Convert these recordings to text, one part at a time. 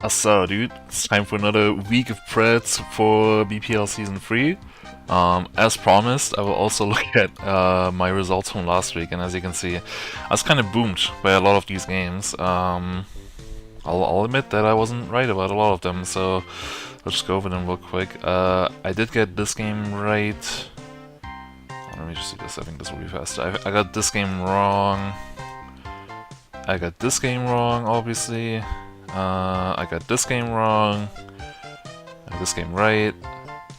So, dude, it's time for another week of Preds for BPL Season 3. As promised, I will also look at my results from last week, and as you can see, I was kind of boomed by a lot of these games. I'll admit that I wasn't right about a lot of them, so let's just go over them real quick. I did get this game right. Let me just see this, I think this will be fast. I got this game wrong. I got this game wrong, obviously. I got this game wrong. I got this game right.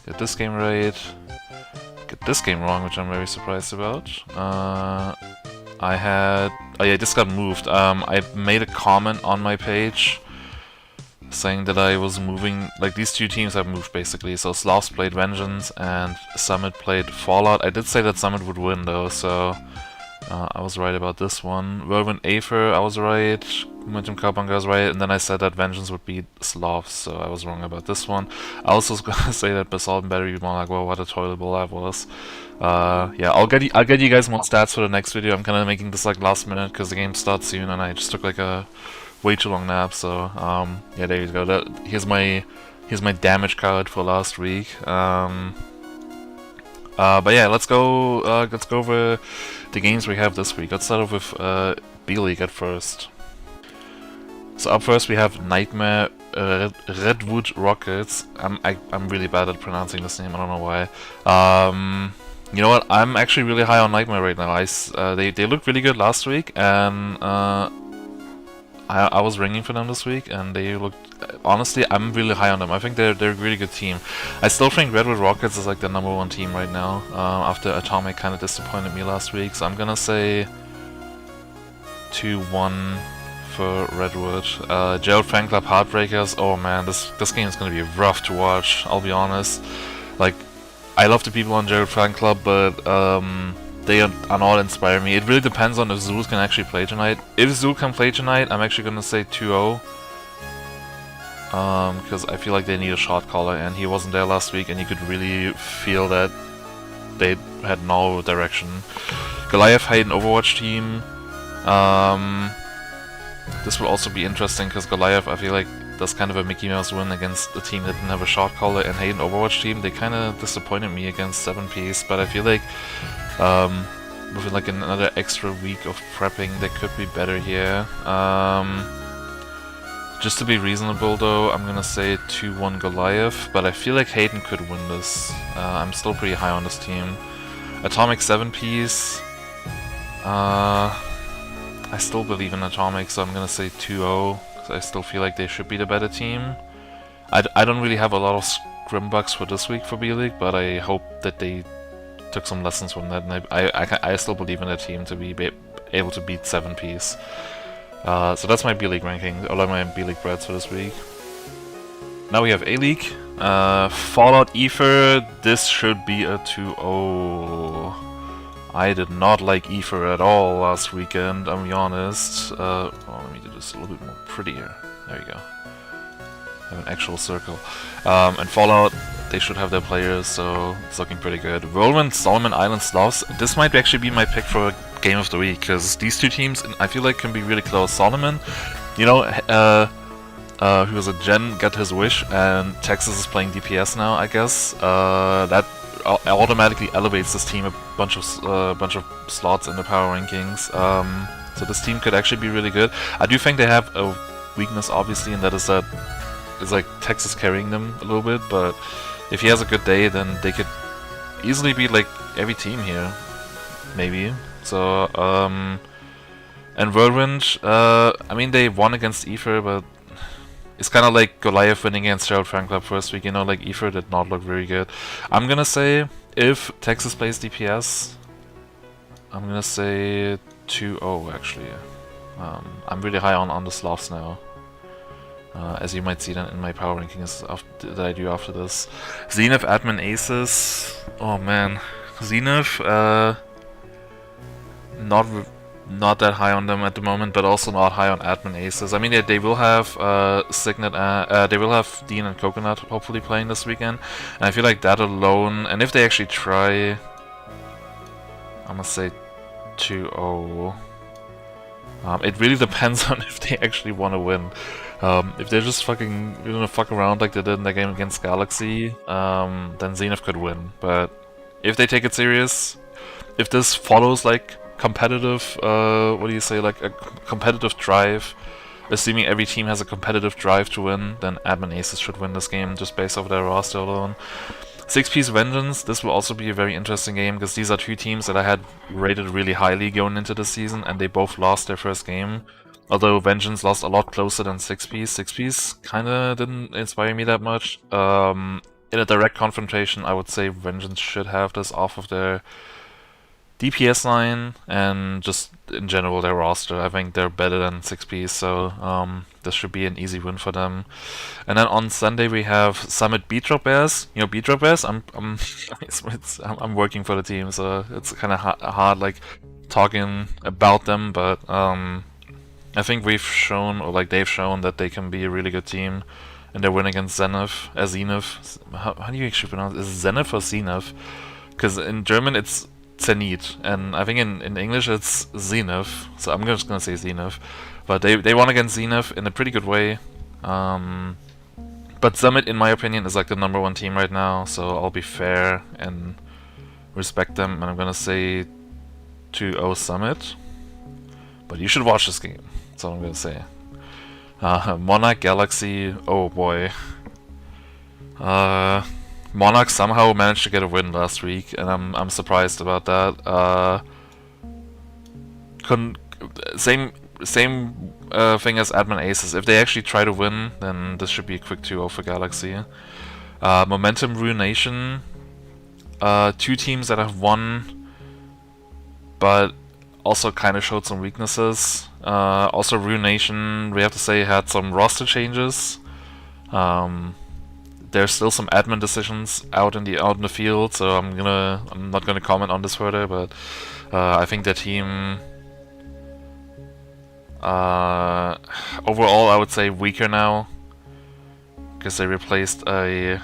Got this game right. Got this game wrong, which I'm very surprised about. I had... Oh yeah, this got moved. I made a comment on my page saying that I was moving... Like, these two teams have moved, basically. So Slavs played Vengeance and Summit played Fallout. I did say that Summit would win, though, so... I was right about this one. Whirlwind Aether, I was right. Momentum Carbunga was right. And then I said that Vengeance would beat Slavs, so I was wrong about this one. I also was gonna say that Basalt and Battery would be more like, well, what a toilet bowl that was. Yeah, I'll get you guys more stats for the next video. I'm kind of making this like last minute because the game starts soon, and I just took like a way too long nap. So yeah, there you go. Here's my damage card for last week. But yeah, let's go over the games we have this week. Let's start off with B-League at first. So up first we have Nightmare Redwood Rockets. I'm really bad at pronouncing this name. I don't know why. You know what? I'm actually really high on Nightmare right now. They looked really good last week, and I was ringing for them this week, and they looked... Honestly, I'm really high on them. I think they're a really good team. I still think Redwood Rockets is like the #1 team right now, after Atomic kind of disappointed me last week. So I'm gonna say 2-1 for Redwood. Gerald Fan Club Heartbreakers. Oh man, this game is gonna be rough to watch, I'll be honest. Like, I love the people on Gerald Fan Club, but they are not inspiring me. It really depends on if Zul can actually play tonight. If Zul can play tonight, I'm actually gonna say 2-0. Because I feel like they need a shot caller, and he wasn't there last week, and you could really feel that they had no direction. Goliath had an Overwatch team. This will also be interesting, because Goliath, I feel like, does kind of a Mickey Mouse win against a team that didn't have a shot caller, and Hayden Overwatch team. They kind of disappointed me against 7-piece, but I feel like with like another extra week of prepping, they could be better here. Just to be reasonable though, I'm gonna say 2-1 Goliath, but I feel like Hayden could win this. I'm still pretty high on this team. Atomic 7-piece. I still believe in Atomic, so I'm gonna say 2-0, because I still feel like they should be the better team. I don't really have a lot of scrimbucks for this week for B-League, but I hope that they took some lessons from that, and I still believe in the team to be able to beat 7-piece. So that's my B-League ranking, or my B-League Preds for this week. Now we have A-League. Fallout Aether, this should be a 2-0. I did not like Aether at all last weekend, I'll be honest. Oh, let me do this a little bit more prettier. There you go. Have an actual circle. And Fallout, they should have their players, so it's looking pretty good. Whirlwind, Solomon Island, Slavs. This might actually be my pick for Game of the Week, because these two teams, I feel like, can be really close. Solomon, you know, who was a Gen, got his wish, and Texas is playing DPS now, I guess. That automatically elevates this team a bunch of slots in the power rankings. So this team could actually be really good. I do think they have a weakness, obviously, and that is that it's like Texas carrying them a little bit, but if he has a good day, then they could easily beat like every team here, maybe. So, and Whirlwind, I mean, they won against Aether, but it's kind of like Goliath winning against Gerald Fan Club first week, you know, like Aether did not look very good. I'm gonna say, if Texas plays DPS, I'm gonna say 2-0 actually. I'm really high on the Slavs now. As you might see then in my power rankings that I do after this. Zenith, Admin, Aces. Oh man, Zenith, not that high on them at the moment, but also not high on Admin Aces. I mean, they will have Signet, they will have Dean and Coconut hopefully playing this weekend, and I feel like that alone, and if they actually try, I'm gonna say 2-0. It really depends on if they actually want to win. If they're just fucking fuck around like they did in the game against Galaxy, then Zenith could win. But if they take it serious, if this follows like competitive, what do you say, like a competitive drive, assuming every team has a competitive drive to win, then Admin Aces should win this game just based off their roster alone. 6P's Vengeance, this will also be a very interesting game because these are two teams that I had rated really highly going into the season and they both lost their first game. Although Vengeance lost a lot closer than 6P's. 6P's kinda didn't inspire me that much. In a direct confrontation, I would say Vengeance should have this off of their DPS line and just in general their roster. I think they're better than 6P, so this should be an easy win for them. And then on Sunday we have Summit Beatrop Bears. You know Beatrop Bears? I'm working for the team, so it's kind of hard like talking about them, but I think we've shown, or like they've shown, that they can be a really good team. And their win against Zenith, Zenith. How do you actually pronounce it? Is it Zenith or Zenith? Because in German it's Zenith, and I think in English it's Zenith, so I'm just gonna say Zenith. But they won against Zenith in a pretty good way. But Summit, in my opinion, is like the #1 team right now, so I'll be fair and respect them, and I'm gonna say 2-0 Summit. But you should watch this game, that's all I'm gonna say. Monarch Galaxy, oh boy. Monarch somehow managed to get a win last week, and I'm surprised about that. Same thing as Admin Aces. If they actually try to win, then this should be a quick 2-0 for Galaxy. Momentum Ruination. Two teams that have won, but also kind of showed some weaknesses. Also Ruination, we have to say, had some roster changes. There's still some admin decisions out in the field, so I'm not gonna comment on this further, but I think their team overall I would say weaker now, because they replaced a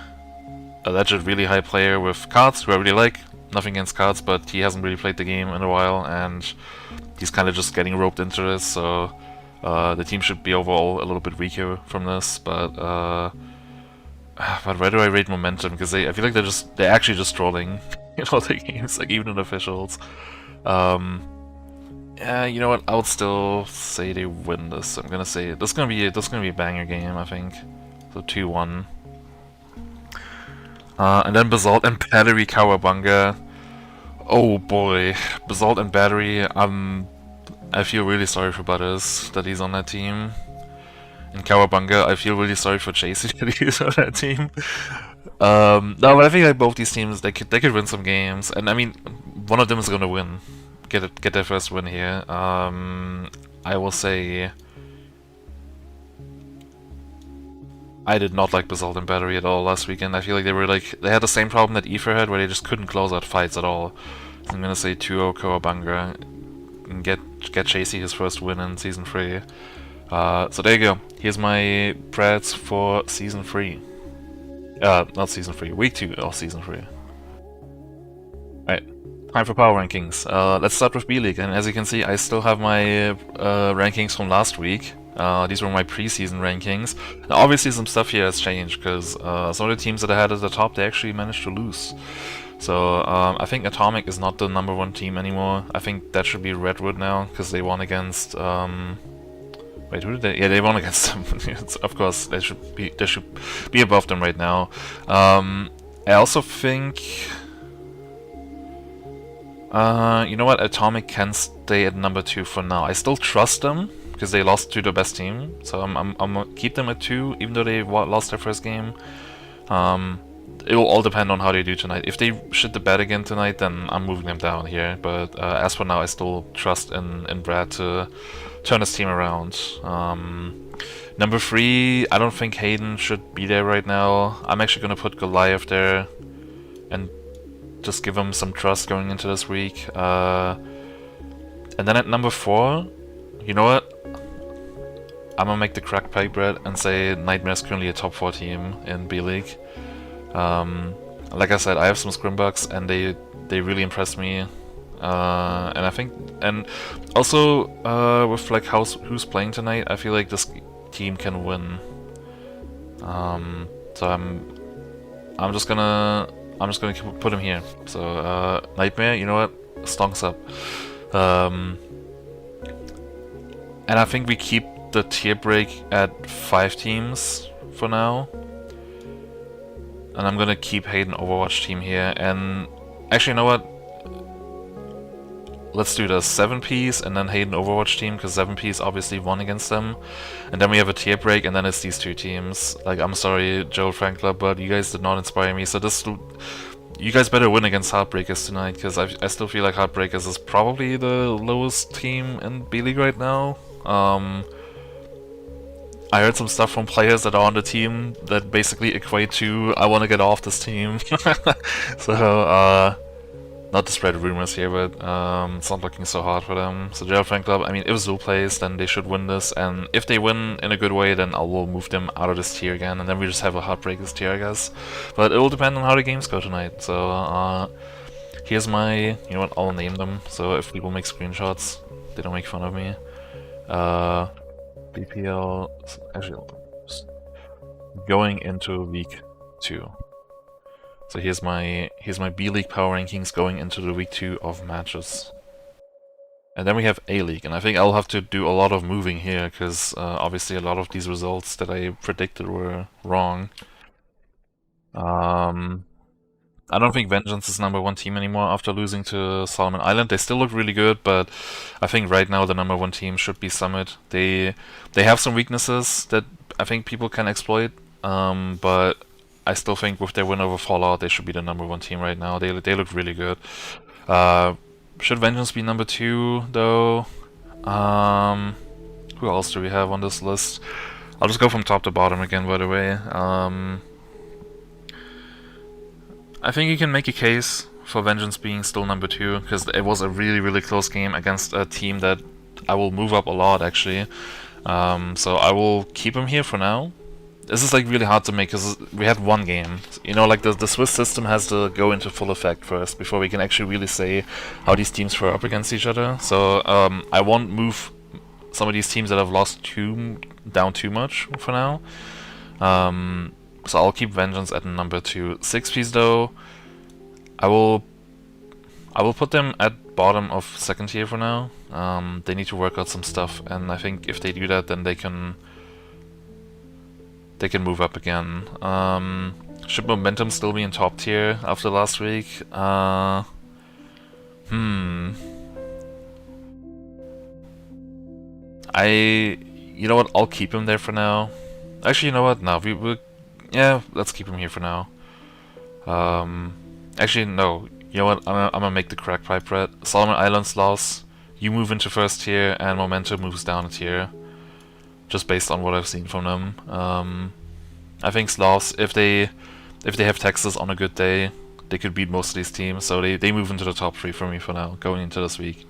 alleged really high player with Cards, who I really like. Nothing against Cards, but he hasn't really played the game in a while, and he's kind of just getting roped into this, so the team should be overall a little bit weaker from this, but where do I rate Momentum? Because I feel like they're actually just trolling in all their games, like even in officials. Yeah, you know what? I would still say they win this. I'm gonna say this is gonna be a banger game, I think. So 2-1. And then Basalt and Battery Cowabunga. Oh boy, Basalt and Battery. I feel really sorry for Butters that he's on that team. And Cowabunga, I feel really sorry for Chasey that he's on that team. No, but I think like both these teams, they could win some games, and I mean, one of them is gonna win, get their first win here. I will say I did not like Basalt and Battery at all last weekend. I feel like they had the same problem that Ether had, where they just couldn't close out fights at all. So I'm gonna say 2-0 Cowabunga and get Chasey his first win in Season 3. So there you go. Here's my Preds for Season 3. Not Season 3, Week 2 of Season 3. Alright, time for Power Rankings. Let's start with B-League, and as you can see, I still have my rankings from last week. These were my preseason rankings. Now obviously some stuff here has changed, because some of the teams that I had at the top, they actually managed to lose. So I think Atomic is not the #1 team anymore. I think that should be Redwood now, because they won against... Wait, who did they? Yeah, they won against them. Of course, they should be above them right now. I also think, you know what? Atomic can stay at #2 for now. I still trust them because they lost to the best team, so I'm gonna keep them at 2, even though they lost their first game. It will all depend on how they do tonight. If they shit the bed again tonight, then I'm moving them down here. But as for now, I still trust in Brad to turn his team around. #3, I don't think Hayden should be there right now. I'm actually gonna put Goliath there and just give him some trust going into this week. And then at #4, you know what? I'm gonna make the crack pipe bread and say Nightmare's currently a top 4 team in B-League. Like I said, I have some scrimbucks and they really impressed me And I think, and also with like who's playing tonight, I feel like this team can win. So I'm just gonna put him here. So Nightmare, you know what? Stonks up. And I think we keep the tier break at 5 teams for now. And I'm gonna keep Hayden Overwatch team here. And actually, you know what? Let's do the 7Ps and then Hayden Overwatch team, because 7Ps obviously won against them. And then we have a tier break, and then it's these 2 teams. Like, I'm sorry, Joel Frankler, but you guys did not inspire me. So this, you guys better win against Heartbreakers tonight, because I still feel like Heartbreakers is probably the lowest team in B-League right now. I heard some stuff from players that are on the team that basically equate to, I want to get off this team. So, not to spread rumors here, but it's not looking so hard for them. So Gerald Frank Club, I mean, if Zoo plays, then they should win this, and if they win in a good way, then I will move them out of this tier again, and then we just have a Heartbreakers tier, I guess. But it will depend on how the games go tonight. So here's my, you know what, I'll name them, so if people make screenshots, they don't make fun of me. BPL, actually, going into week 2. So here's my B-League power rankings going into the week 2 of matches. And then we have A-League, and I think I'll have to do a lot of moving here, because obviously a lot of these results that I predicted were wrong. I don't think Vengeance is #1 team anymore after losing to Solomon Island. They still look really good, but I think right now the #1 team should be Summit. They have some weaknesses that I think people can exploit, but I still think with their win over Fallout, they should be the #1 team right now. They look really good. Should Vengeance be #2 though? Who else do we have on this list? I'll just go from top to bottom again, by the way. I think you can make a case for Vengeance being still #2, because it was a really, really close game against a team that I will move up a lot, actually. So I will keep him here for now. This is like really hard to make, because we had 1 game. You know, like the Swiss system has to go into full effect first before we can actually really say how these teams fare up against each other. So I won't move some of these teams that have lost down too much for now. So I'll keep Vengeance at #2. 6Ps though, I will put them at bottom of 2nd tier for now. They need to work out some stuff, and I think if they do that, then they can move up again. Should Momentum still be in top tier after last week? You know what? I'll keep him there for now. Actually, you know what? No, yeah, let's keep him here for now. Actually, no. You know what? I'm gonna make the crack pipe red. Solomon Islands loss. You move into 1st tier, and Momentum moves down a tier. Just based on what I've seen from them. I think Slavs, if they have Texas on a good day, they could beat most of these teams. So they move into the top 3 for me for now, going into this week.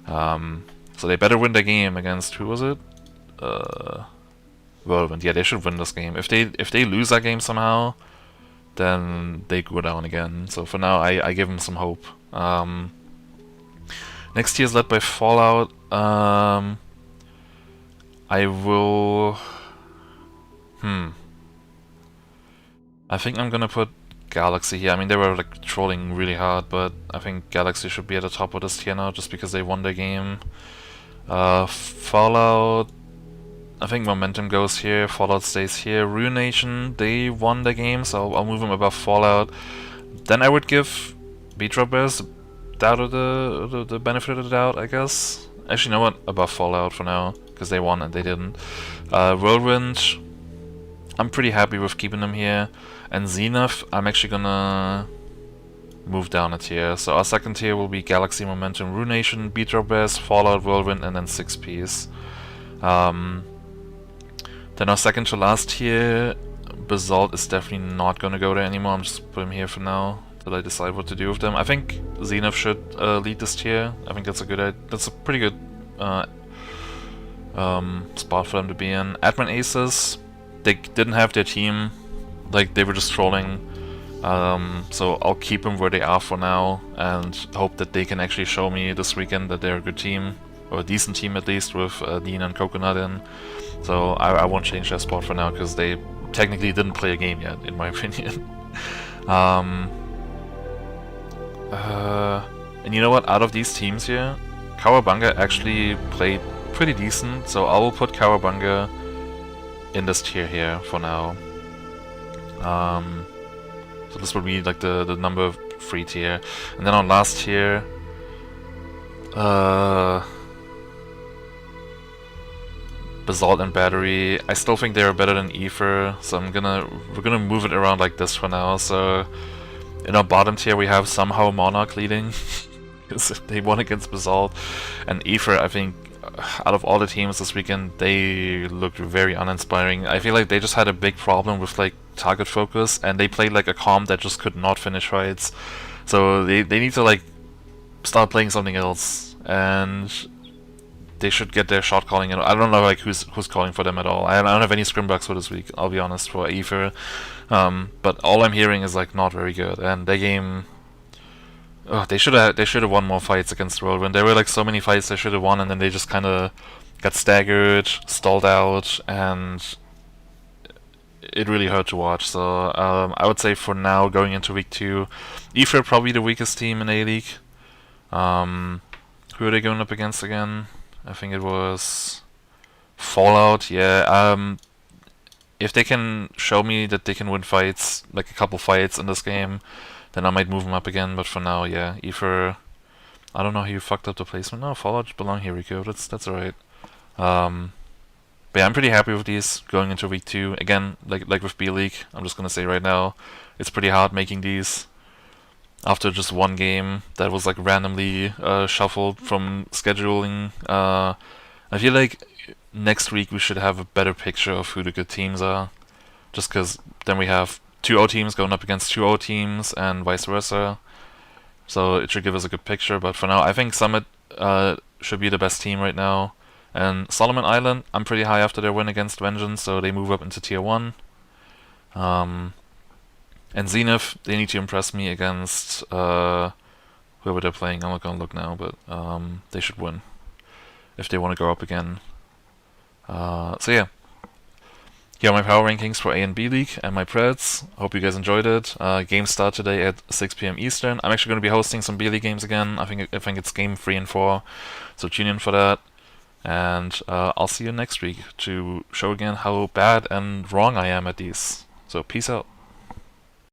So they better win the game against, who was it? Whirlwind. Yeah, they should win this game. If they lose that game somehow, then they go down again. So for now, I give them some hope. Next tier is led by Fallout. I will... I think I'm gonna put Galaxy here. I mean, they were like trolling really hard, but I think Galaxy should be at the top of this tier now, just because they won their game. Fallout... I think Momentum goes here, Fallout stays here. Ruination, they won the game, so I'll move them above Fallout. Then I would give Beatrop Bears the benefit of the doubt, I guess. Actually, you know what? Above Fallout for now, because they won and they didn't. Whirlwind, I'm pretty happy with keeping them here. And Zenith, I'm actually gonna move down a tier. So our 2nd tier will be Galaxy, Momentum, Ruination, Beatrop Bears, Fallout, Whirlwind, and then 6Ps. Then our 2nd to last tier, Basalt is definitely not gonna go there anymore. I'm just putting them here for now till I decide what to do with them. I think Zenith should lead this tier. I think that's a pretty good spot for them to be in. Admin Aces, they didn't have their team. Like, they were just trolling So I'll keep them where they are for now and hope that they can actually show me this weekend that they're a good team, or a decent team at least, with Dean and Coconut in. So I won't change their spot for now because they technically didn't play a game yet, in my opinion. And you know what? Out of these teams here, Cowabunga actually played pretty decent, so I will put Cowabunga in this tier here for now. So this would be like the number 3 tier. And then on last tier, Basalt and Battery, I still think they're better than Ether, so we're gonna move it around like this for now. So in our bottom tier we have somehow Monarch leading, because they won against Basalt, and Ether, I think, out of all the teams this weekend, they looked very uninspiring. I feel like they just had a big problem with like target focus, and they played like a comp that just could not finish fights. So they need to like start playing something else, and they should get their shot calling in. I don't know like who's calling for them at all. I don't have any scrimbucks for this week, I'll be honest, for Ether. But all I'm hearing is like not very good, and their game. Oh, they should have won more fights against Whirlwind. There were like so many fights they should have won, and then they just kind of got staggered, stalled out, and it really hurt to watch. So I would say for now, going into week 2, Ether probably the weakest team in A-League. Who are they going up against again? I think it was Fallout. Yeah. If they can show me that they can win fights, like a couple fights in this game, then I might move them up again, but for now, yeah, Ether, I don't know how you fucked up the placement. No, Fallout belong here, Rico, that's alright. But yeah, I'm pretty happy with these going into week 2. Again, like with B-League, I'm just gonna say right now, it's pretty hard making these after just one game that was like randomly shuffled from scheduling. I feel like next week we should have a better picture of who the good teams are, just because then we have 2-0 teams going up against 2-0 teams and vice versa. So it should give us a good picture, but for now I think Summit should be the best team right now. And Solomon Island, I'm pretty high after their win against Vengeance, so they move up into tier 1. And Zenith, they need to impress me against whoever they're playing. I'm not gonna look now, but they should win if they want to go up again. So yeah. Here are my power rankings for A and B League and my Preds. Hope you guys enjoyed it. Games start today at 6 p.m. Eastern. I'm actually going to be hosting some B League games again. I think it's game 3 and 4, so tune in for that. And I'll see you next week to show again how bad and wrong I am at these. So peace out.